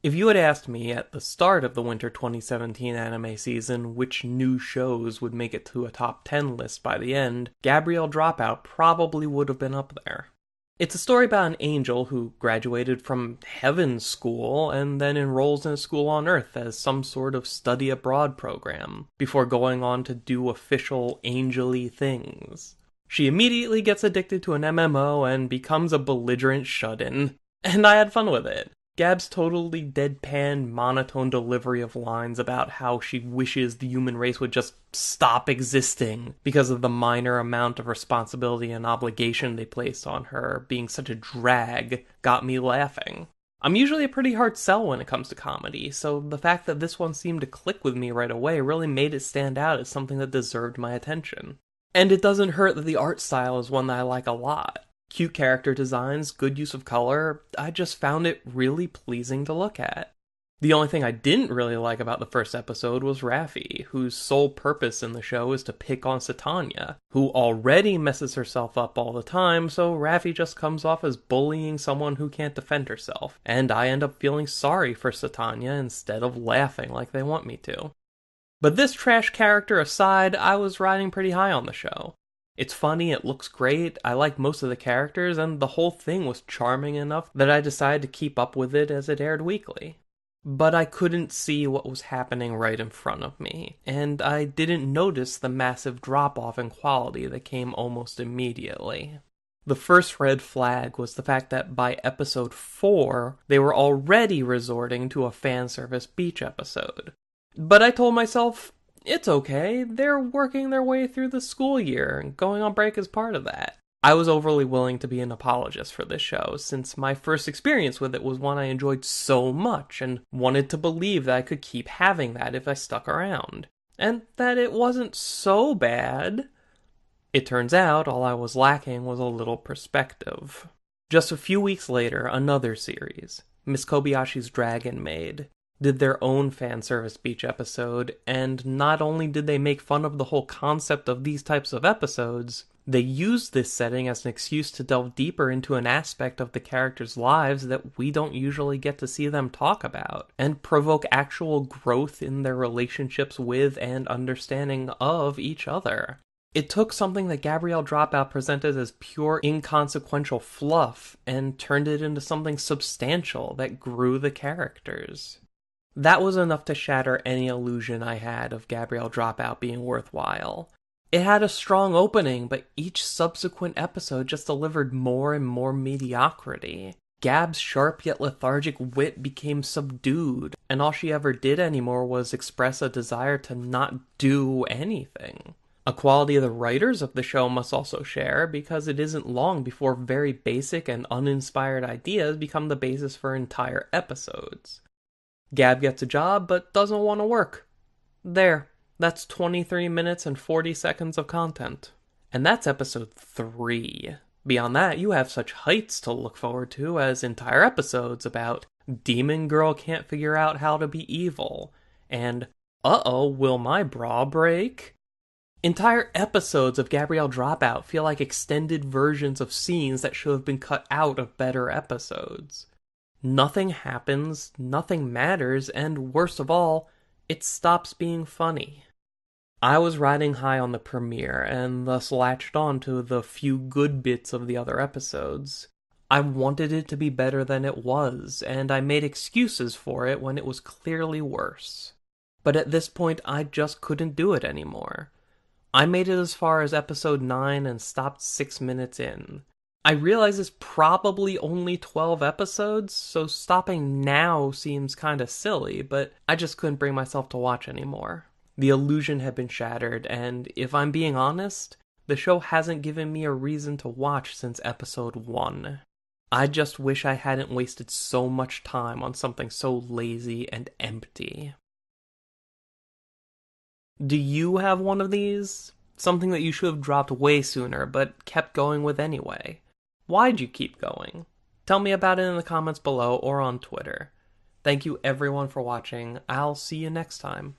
If you had asked me at the start of the winter 2017 anime season which new shows would make it to a top 10 list by the end, Gabriel Dropout probably would have been up there. It's a story about an angel who graduated from heaven school and then enrolls in a school on Earth as some sort of study abroad program, before going on to do official angel-y things. She immediately gets addicted to an MMO and becomes a belligerent shut-in, and I had fun with it. Gab's totally deadpan, monotone delivery of lines about how she wishes the human race would just stop existing because of the minor amount of responsibility and obligation they place on her being such a drag got me laughing. I'm usually a pretty hard sell when it comes to comedy, so the fact that this one seemed to click with me right away really made it stand out as something that deserved my attention. And it doesn't hurt that the art style is one that I like a lot. Cute character designs, good use of color, I just found it really pleasing to look at. The only thing I didn't really like about the first episode was Raffy, whose sole purpose in the show is to pick on Satania, who already messes herself up all the time, so Raffy just comes off as bullying someone who can't defend herself, and I end up feeling sorry for Satania instead of laughing like they want me to. But this trash character aside, I was riding pretty high on the show. It's funny, it looks great, I like most of the characters, and the whole thing was charming enough that I decided to keep up with it as it aired weekly. But I couldn't see what was happening right in front of me, and I didn't notice the massive drop-off in quality that came almost immediately. The first red flag was the fact that by episode 4, they were already resorting to a fan service beach episode. But I told myself, it's okay, they're working their way through the school year, and going on break is part of that. I was overly willing to be an apologist for this show, since my first experience with it was one I enjoyed so much, and wanted to believe that I could keep having that if I stuck around. And that it wasn't so bad. It turns out all I was lacking was a little perspective. Just a few weeks later, another series, Miss Kobayashi's Dragon Maid, did their own fan service beach episode, and not only did they make fun of the whole concept of these types of episodes, they used this setting as an excuse to delve deeper into an aspect of the characters' lives that we don't usually get to see them talk about, and provoke actual growth in their relationships with and understanding of each other. It took something that Gabriel Dropout presented as pure inconsequential fluff and turned it into something substantial that grew the characters. That was enough to shatter any illusion I had of Gabriel Dropout being worthwhile. It had a strong opening, but each subsequent episode just delivered more and more mediocrity. Gab's sharp yet lethargic wit became subdued, and all she ever did anymore was express a desire to not do anything. A quality the writers of the show must also share, because it isn't long before very basic and uninspired ideas become the basis for entire episodes. Gab gets a job, but doesn't want to work. There, that's 23 minutes and 40 seconds of content. And that's episode 3. Beyond that, you have such heights to look forward to as entire episodes about Demon Girl can't figure out how to be evil, and uh-oh, will my bra break? Entire episodes of Gabriel Dropout feel like extended versions of scenes that should have been cut out of better episodes. Nothing happens, nothing matters, and worst of all, it stops being funny. I was riding high on the premiere, and thus latched on to the few good bits of the other episodes. I wanted it to be better than it was, and I made excuses for it when it was clearly worse. But at this point, I just couldn't do it anymore. I made it as far as episode 9 and stopped 6 minutes in. I realize it's probably only 12 episodes, so stopping now seems kinda silly, but I just couldn't bring myself to watch anymore. The illusion had been shattered, and if I'm being honest, the show hasn't given me a reason to watch since episode 1. I just wish I hadn't wasted so much time on something so lazy and empty. Do you have one of these? Something that you should have dropped way sooner, but kept going with anyway? Why'd you keep going? Tell me about it in the comments below or on Twitter. Thank you everyone for watching. I'll see you next time.